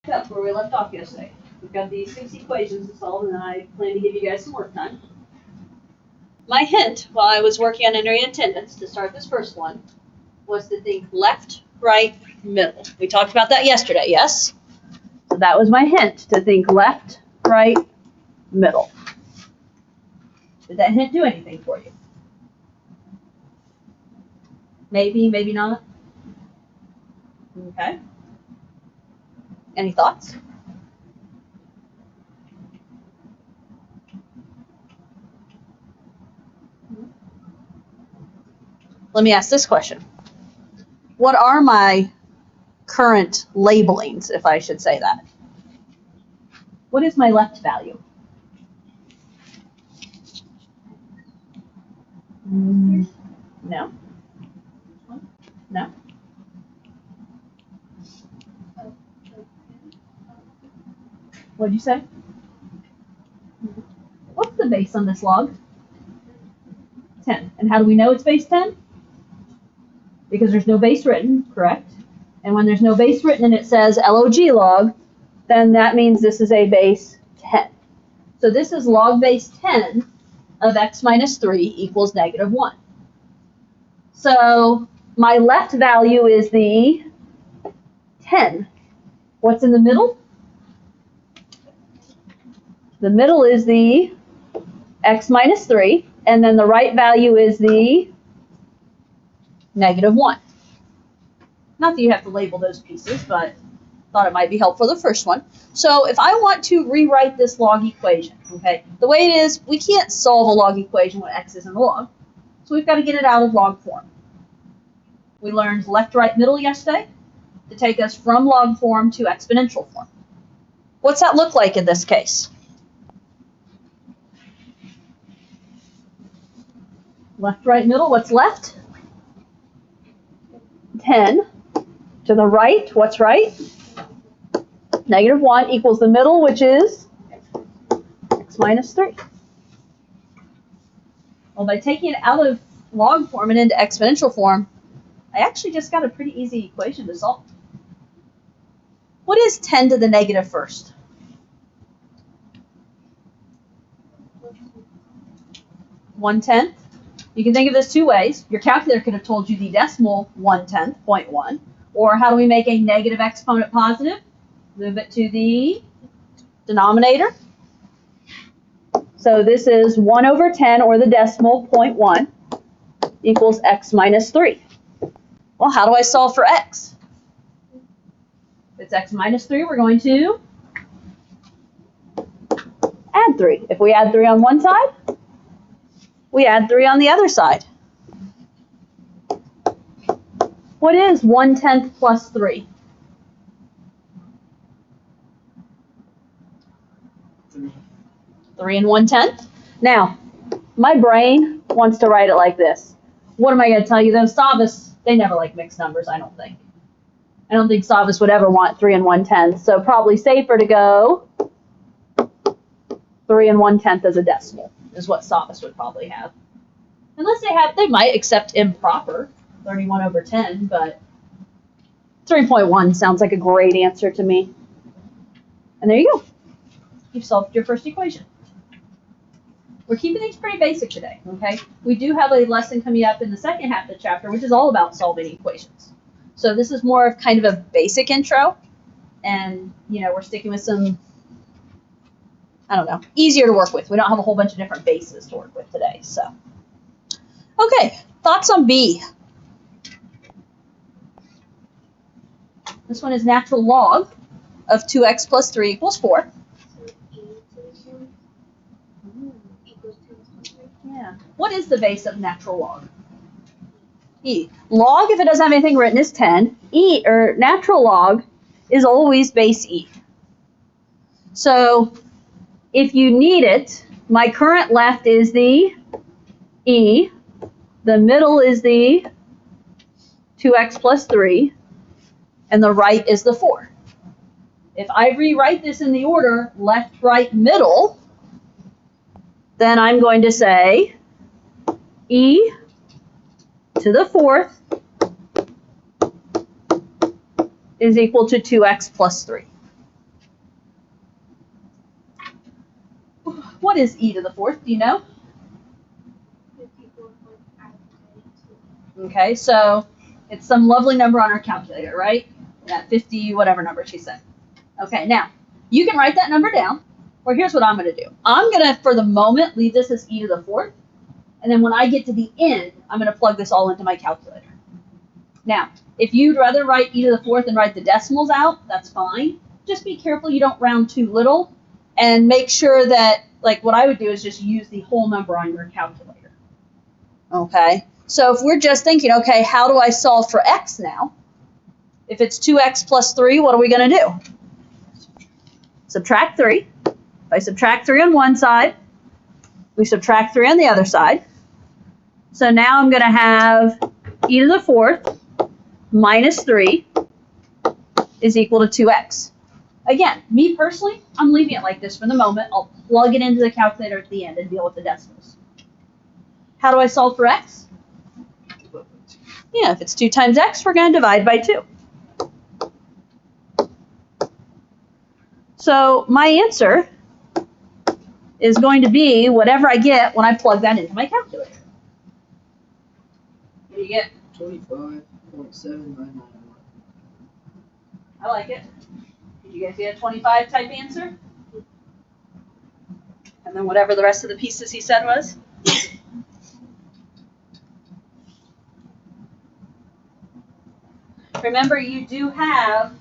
That's where we left off yesterday. We've got these 6 equations to solve, and I plan to give you guys some work time. My hint while I was working on entering attendance to start this first one was to think left, right, middle. We talked about that yesterday, yes? So that was my hint, to think left, right, middle. Did that hint do anything for you? Maybe, maybe not. Okay. Any thoughts? Let me ask this question. What are my current labelings, if I should say that? What is my left value? No. No. What'd you say? What's the base on this log? 10. And how do we know it's base 10? Because there's no base written, correct? And when there's no base written and it says log log, then that means this is a base 10. So this is log base 10 of x minus 3 equals negative 1. So my left value is the 10. What's in the middle? The middle is the x minus 3, and then the right value is the negative 1. Not that you have to label those pieces, but thought it might be helpful for the first one. So if I want to rewrite this log equation, okay, the way it is, we can't solve a log equation when x is in the log. So we've got to get it out of log form. We learned left, right, middle yesterday to take us from log form to exponential form. What's that look like in this case? Left, right, middle, what's left? 10. To the right, what's right? Negative 1 equals the middle, which is x minus 3. Well, by taking it out of log form and into exponential form, I actually just got a pretty easy equation to solve. What is 10 to the negative first? 1/10. You can think of this two ways. Your calculator could have told you the decimal 1/10, 0.1. Or how do we make a negative exponent positive? Move it to the denominator. So this is 1 over 10, or the decimal, 0.1, equals x minus 3. Well, how do I solve for x? If it's x minus 3, we're going to add 3. If we add 3 on one side, we add 3 on the other side. What is 1/10 plus 3? 3 and 1/10. Now, my brain wants to write it like this. What am I going to tell you though? Savas, they never like mixed numbers, I don't think. I don't think Savas would ever want 3 and 1/10. So probably safer to go 3 and 1/10 as a decimal is what Savas would probably have. Unless they might accept improper, 31 over 10, but 3.1 sounds like a great answer to me. And there you go. You've solved your first equation. We're keeping things pretty basic today, okay? We do have a lesson coming up in the second half of the chapter, which is all about solving equations. So this is more of kind of a basic intro, and, you know, we're sticking with some, I don't know, easier to work with. We don't have a whole bunch of different bases to work with today, so. Okay, thoughts on B? This one is natural log of 2x plus 3 equals 4. Yeah. What is the base of natural log? E. Log, if it doesn't have anything written, is 10. E, or natural log, is always base E. So if you need it, my current left is the E. The middle is the 2x plus 3. And the right is the 4. If I rewrite this in the order left, right, middle, then I'm going to say E to the 4th is equal to 2x plus 3. What is e to the fourth? Do you know? 54.592. Okay, so it's some lovely number on our calculator, right? That 50, whatever number she said. Okay, now, you can write that number down, or here's what I'm going to do. I'm going to, for the moment, leave this as e to the fourth, and then when I get to the end, I'm going to plug this all into my calculator. Now, if you'd rather write e to the fourth and write the decimals out, that's fine. Just be careful you don't round too little, and make sure that, like, what I would do is just use the whole number on your calculator. Okay, so if we're just thinking, okay, how do I solve for x now? If it's 2x plus 3, what are we going to do? Subtract 3. If I subtract 3 on one side, we subtract 3 on the other side. So now I'm going to have e to the fourth minus 3 is equal to 2x. Again, me personally, I'm leaving it like this for the moment. I'll plug it into the calculator at the end and deal with the decimals. How do I solve for x? Yeah, if it's 2 times x, we're going to divide by 2. So my answer is going to be whatever I get when I plug that into my calculator. What do you get? 25.7991. I like it. Did you guys get a 25 type answer? And then whatever the rest of the pieces he said was? Remember, you do have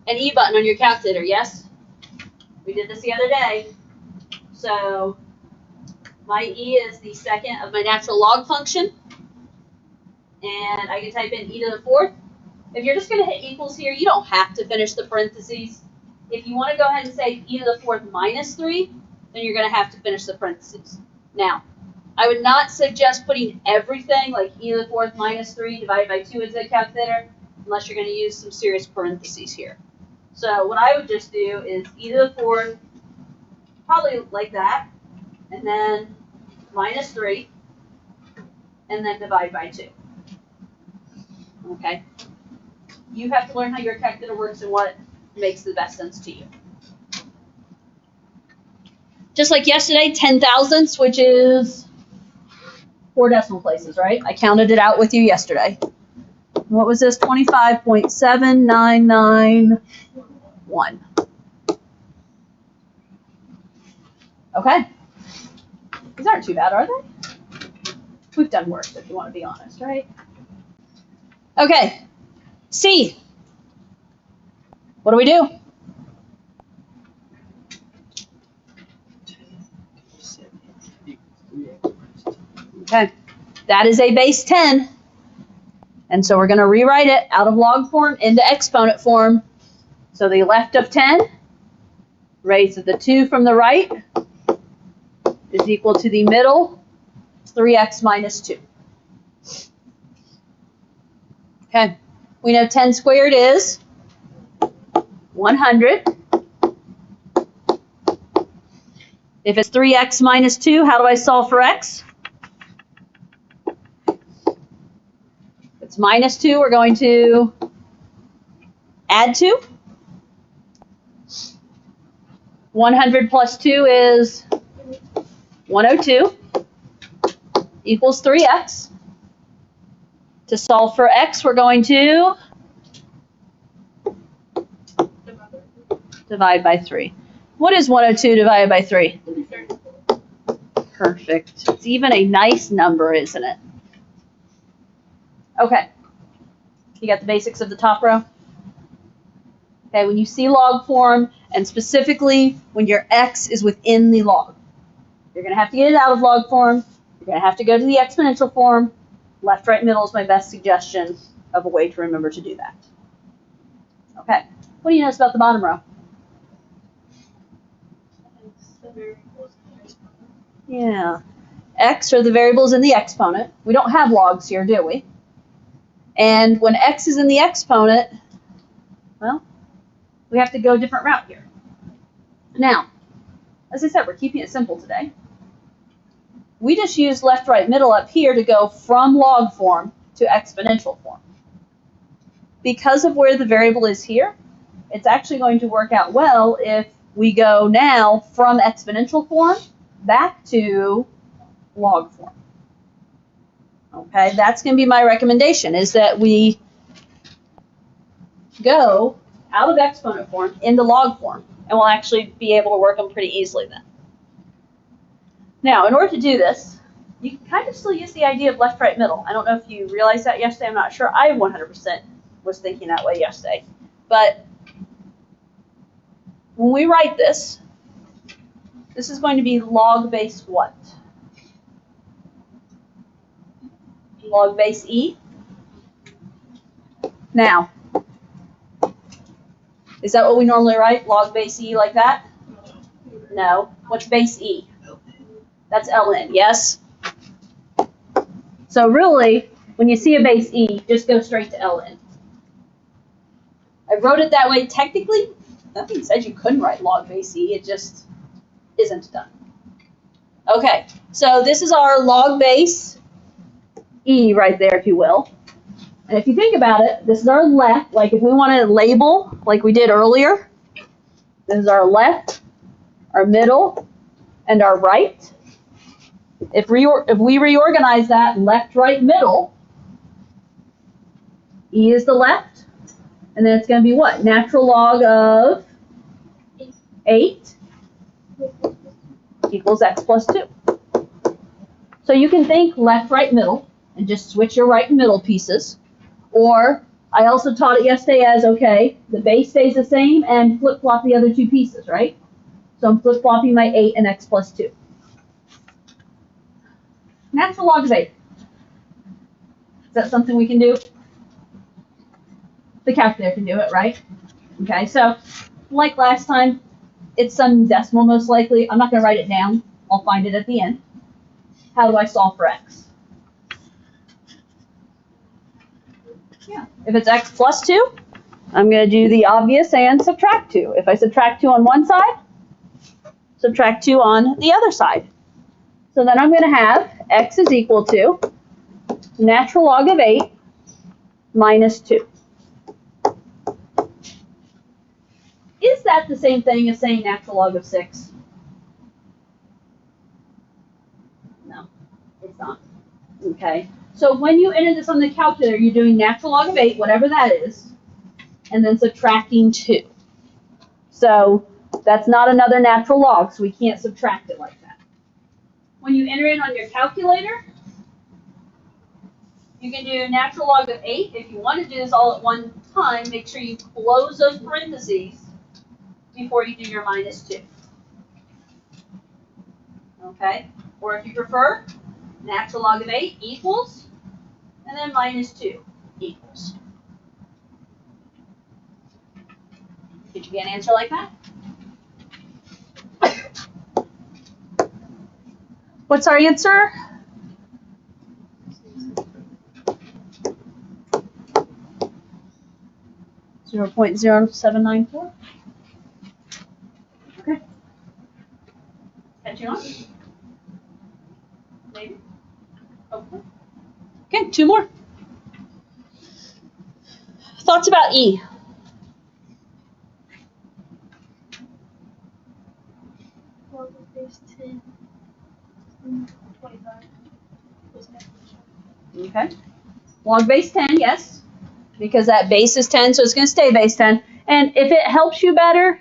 an E button on your calculator, yes? We did this the other day. So my E is the second of my natural log function. And I can type in e to the fourth. If you're just going to hit equals here, you don't have to finish the parentheses. If you want to go ahead and say e to the fourth minus 3, then you're going to have to finish the parentheses. Now, I would not suggest putting everything like e to the fourth minus 3 divided by 2 into the calculator unless you're going to use some serious parentheses here. So what I would just do is e to the fourth, probably like that, and then minus 3, and then divide by 2. Okay? You have to learn how your calculator works and what makes the best sense to you. Just like yesterday, 10 thousandths, which is 4 decimal places, right? I counted it out with you yesterday. What was this? 25.7991. Okay. These aren't too bad, are they? We've done worse, if you want to be honest, right? Okay. C. What do we do? Okay. That is a base 10. And so we're going to rewrite it out of log form into exponent form. So the left of 10 raised to the 2 from the right is equal to the middle, 3x minus 2. Okay. We know 10 squared is 100. If it's 3x minus 2, how do I solve for x? If it's minus 2, we're going to add 2. 100 plus 2 is 102 equals 3x. To solve for x, we're going to divide by 3. What is 102 divided by 3? Perfect. It's even a nice number, isn't it? Okay. You got the basics of the top row? Okay, when you see log form, and specifically when your x is within the log, you're going to have to get it out of log form. You're going to have to go to the exponential form. Left, right, middle is my best suggestion of a way to remember to do that. Okay. What do you notice about the bottom row? Yeah. X are the variables in the exponent. We don't have logs here, do we? And when x is in the exponent, well, we have to go a different route here. Now, as I said, we're keeping it simple today. We just use left, right, middle up here to go from log form to exponential form. Because of where the variable is here, it's actually going to work out well if we go now from exponential form back to log form. Okay, that's going to be my recommendation, is that we go out of exponent form into log form, and we'll actually be able to work them pretty easily then. Now, in order to do this, you can kind of still use the idea of left, right, middle. I don't know if you realized that yesterday. I'm not sure. I 100% was thinking that way yesterday. But when we write this, this is going to be log base what? Log base E. Now, is that what we normally write? Log base E like that? No. What's base E? That's ln, yes? So really, when you see a base E, just go straight to ln. I wrote it that way. Technically, nothing says you couldn't write log base E. It just isn't done. Okay, so this is our log base E right there, if you will. And if you think about it, this is our left. Like if we want to label like we did earlier, this is our left, our middle, and our right. If we reorganize that left, right, middle, E is the left, and then it's going to be what? Natural log of 8 equals x plus 2. So you can think left, right, middle, and just switch your right and middle pieces. Or I also taught it yesterday as, okay, the base stays the same and flip-flop the other two pieces, right? So I'm flip-flopping my 8 and x plus 2. Natural log of 8. Is that something we can do? The calculator can do it, right? Okay, so like last time, it's some decimal most likely. I'm not going to write it down. I'll find it at the end. How do I solve for x? Yeah, if it's x plus 2, I'm going to do the obvious and subtract 2. If I subtract 2 on one side, subtract 2 on the other side. So then I'm going to have x is equal to natural log of 8 minus 2. Is that the same thing as saying natural log of 6? No, it's not. Okay, so when you enter this on the calculator, you're doing natural log of 8, whatever that is, and then subtracting 2. So that's not another natural log, so we can't subtract it like that. When you enter it on your calculator, you can do natural log of 8. If you want to do this all at one time, make sure you close those parentheses before you do your minus 2. Okay? Or if you prefer, natural log of 8 equals, and then minus 2 equals. Did you get an answer like that? What's our answer? .0794. Okay. Catching on? Maybe. Okay. Okay, 2 more. Thoughts about E? Log of base 10, 25. Okay. Log base 10, yes. Because that base is 10, so it's going to stay base 10. And if it helps you better,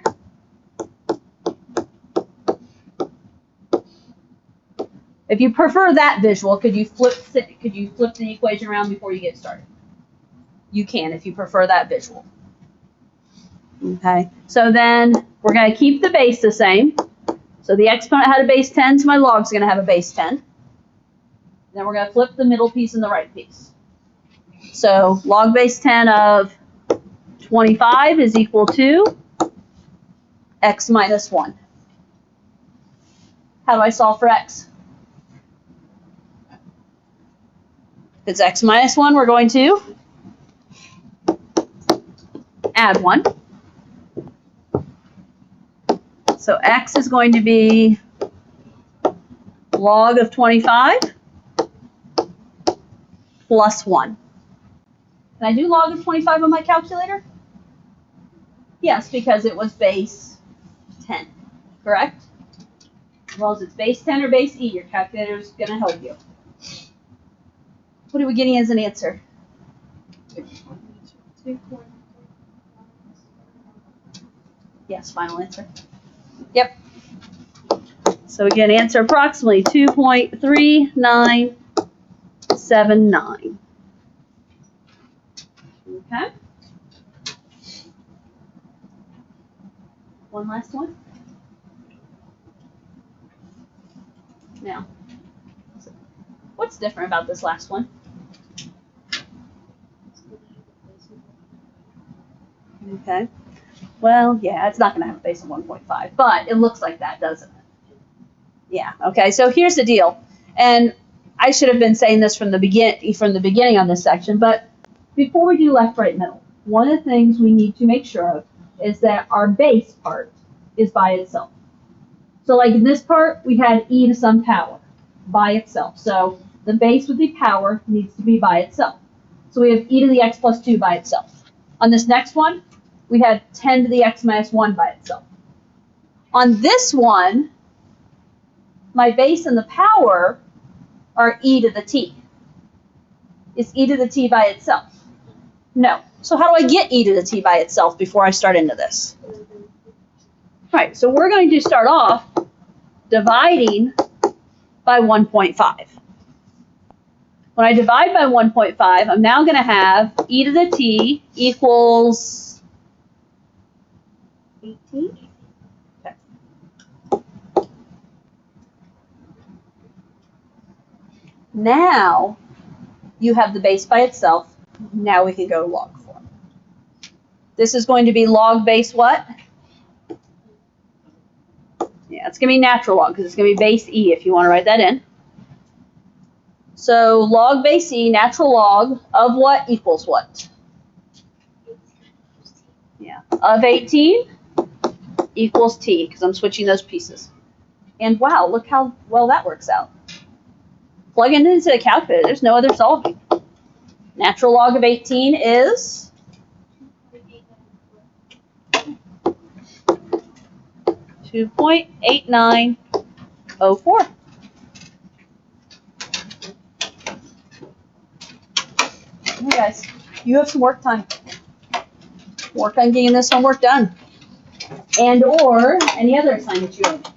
if you prefer that visual, could you flip the equation around before you get started? You can if you prefer that visual. Okay. So then we're going to keep the base the same. So the exponent had a base 10, so my log's going to have a base 10. Then we're going to flip the middle piece and the right piece. So log base 10 of 25 is equal to x minus 1. How do I solve for x? If it's x minus 1, we're going to add 1. So x is going to be log of 25 plus 1. Can I do log of 25 on my calculator? Yes, because it was base 10, correct? Well, is it base 10 or base E? Your calculator's going to help you. What are we getting as an answer? 2.4. Yes, final answer. Yep. So again, answer approximately 2.3979. Okay. One last one. Now, what's different about this last one? Okay. Well, yeah, it's not going to have a base of 1.5, but it looks like that, doesn't it? Yeah. Okay. So here's the deal, and I should have been saying this from the beginning on this section, but before we do left, right, middle, one of the things we need to make sure of is that our base part is by itself. So like in this part, we had e to some power by itself. So the base with the power needs to be by itself. So we have e to the x plus 2 by itself. On this next one, we had 10 to the x minus 1 by itself. On this one, my base and the power are e to the t. Is e to the t by itself? No. So how do I get e to the t by itself before I start into this? Right, so we're going to start off dividing by 1.5. When I divide by 1.5, I'm now going to have e to the t equals 18. Okay. Now you have the base by itself. Now we can go to log form. This is going to be log base what? Yeah, it's going to be natural log because it's going to be base e if you want to write that in. So log base e, natural log of what equals what? Yeah, of 18 equals t because I'm switching those pieces. And wow, look how well that works out. Plug it into the calculator. There's no other solving. Natural log of 18 is 2.8904. Hey guys, you have some work time. Work on getting this homework done. And or any other assignment you have.